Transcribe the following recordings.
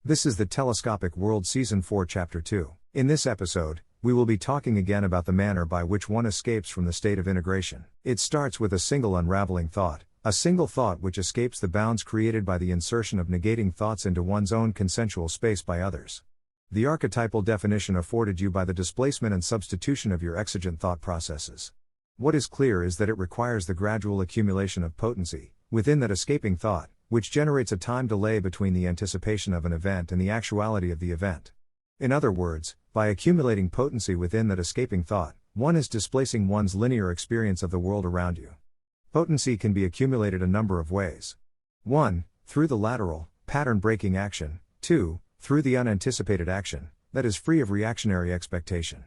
This is the Telescopic World Season 4 Chapter 2. In this episode, we will be talking again about the manner by which one escapes from the state of integration. It starts with a single unraveling thought, a single thought which escapes the bounds created by the insertion of negating thoughts into one's own consensual space by others. The archetypal definition afforded you by the displacement and substitution of your exigent thought processes. What is clear is that it requires the gradual accumulation of potency within that escaping thought, which generates a time delay between the anticipation of an event and the actuality of the event. In other words, by accumulating potency within that escaping thought, one is displacing one's linear experience of the world around you. Potency can be accumulated a number of ways. 1. Through the lateral, pattern-breaking action. 2. Through the unanticipated action, that is free of reactionary expectation.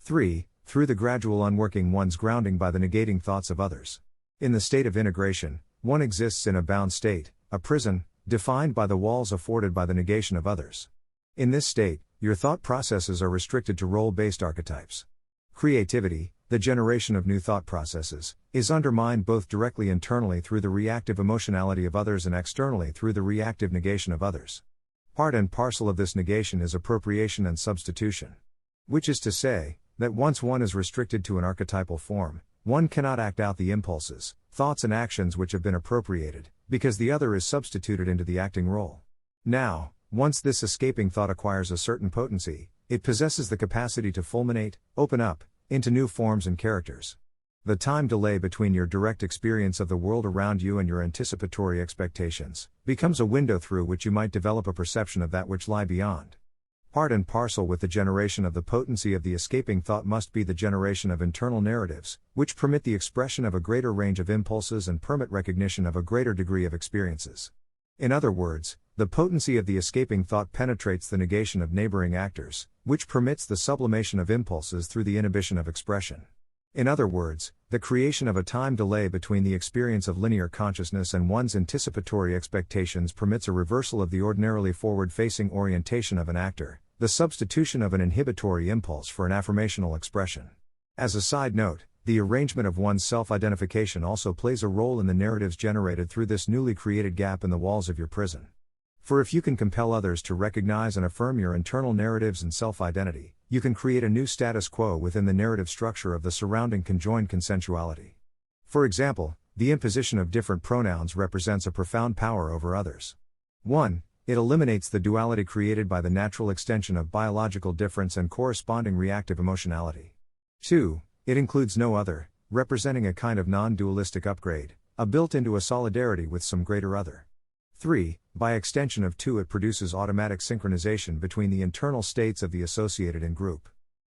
3. Through the gradual unworking one's grounding by the negating thoughts of others. In the state of integration, one exists in a bound state, a prison, defined by the walls afforded by the negation of others. In this state, your thought processes are restricted to role-based archetypes. Creativity, the generation of new thought processes, is undermined both directly internally through the reactive emotionality of others and externally through the reactive negation of others. Part and parcel of this negation is appropriation and substitution. Which is to say, that once one is restricted to an archetypal form, one cannot act out the impulses, thoughts and actions which have been appropriated, because the other is substituted into the acting role. Now, once this escaping thought acquires a certain potency, it possesses the capacity to fulminate, open up, into new forms and characters. The time delay between your direct experience of the world around you and your anticipatory expectations becomes a window through which you might develop a perception of that which lie beyond. Part and parcel with the generation of the potency of the escaping thought must be the generation of internal narratives, which permit the expression of a greater range of impulses and permit recognition of a greater degree of experiences. In other words, the potency of the escaping thought penetrates the negation of neighboring actors, which permits the sublimation of impulses through the inhibition of expression. In other words, the creation of a time delay between the experience of linear consciousness and one's anticipatory expectations permits a reversal of the ordinarily forward-facing orientation of an actor, the substitution of an inhibitory impulse for an affirmational expression. As a side note, the arrangement of one's self-identification also plays a role in the narratives generated through this newly created gap in the walls of your prison. For if you can compel others to recognize and affirm your internal narratives and self-identity, you can create a new status quo within the narrative structure of the surrounding conjoined consensuality. For example, the imposition of different pronouns represents a profound power over others. 1. It eliminates the duality created by the natural extension of biological difference and corresponding reactive emotionality. 2. It includes no other, representing a kind of non-dualistic upgrade, a built into a solidarity with some greater other. 3. By extension of 2, it produces automatic synchronization between the internal states of the associated in-group.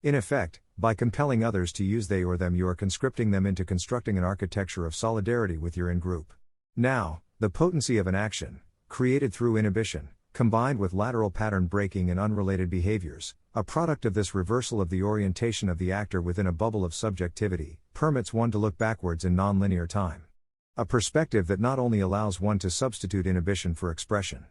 In effect, by compelling others to use they or them, you are conscripting them into constructing an architecture of solidarity with your in-group. Now, the potency of an action, created through inhibition, combined with lateral pattern breaking and unrelated behaviors, a product of this reversal of the orientation of the actor within a bubble of subjectivity, permits one to look backwards in nonlinear time. A perspective that not only allows one to substitute inhibition for expression,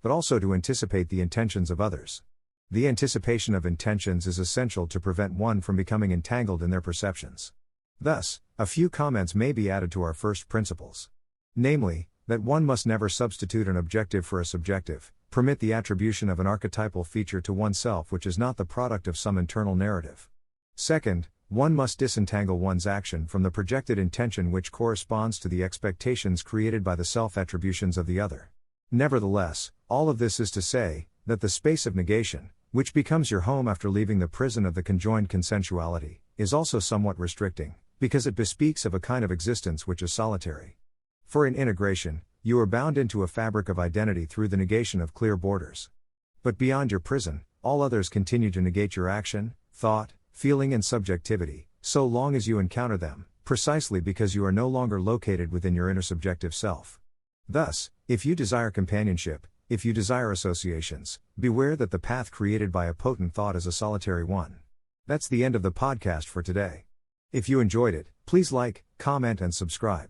but also to anticipate the intentions of others. The anticipation of intentions is essential to prevent one from becoming entangled in their perceptions. Thus, a few comments may be added to our first principles. Namely, that one must never substitute an objective for a subjective, permit the attribution of an archetypal feature to oneself which is not the product of some internal narrative. Second, one must disentangle one's action from the projected intention which corresponds to the expectations created by the self-attributions of the other. Nevertheless, all of this is to say, that the space of negation, which becomes your home after leaving the prison of the conjoined consensuality, is also somewhat restricting, because it bespeaks of a kind of existence which is solitary. For in integration, you are bound into a fabric of identity through the negation of clear borders. But beyond your prison, all others continue to negate your action, thought, feeling and subjectivity, so long as you encounter them, precisely because you are no longer located within your inner subjective self. Thus, if you desire companionship, if you desire associations, beware that the path created by a potent thought is a solitary one. That's the end of the podcast for today. If you enjoyed it, please like, comment and subscribe.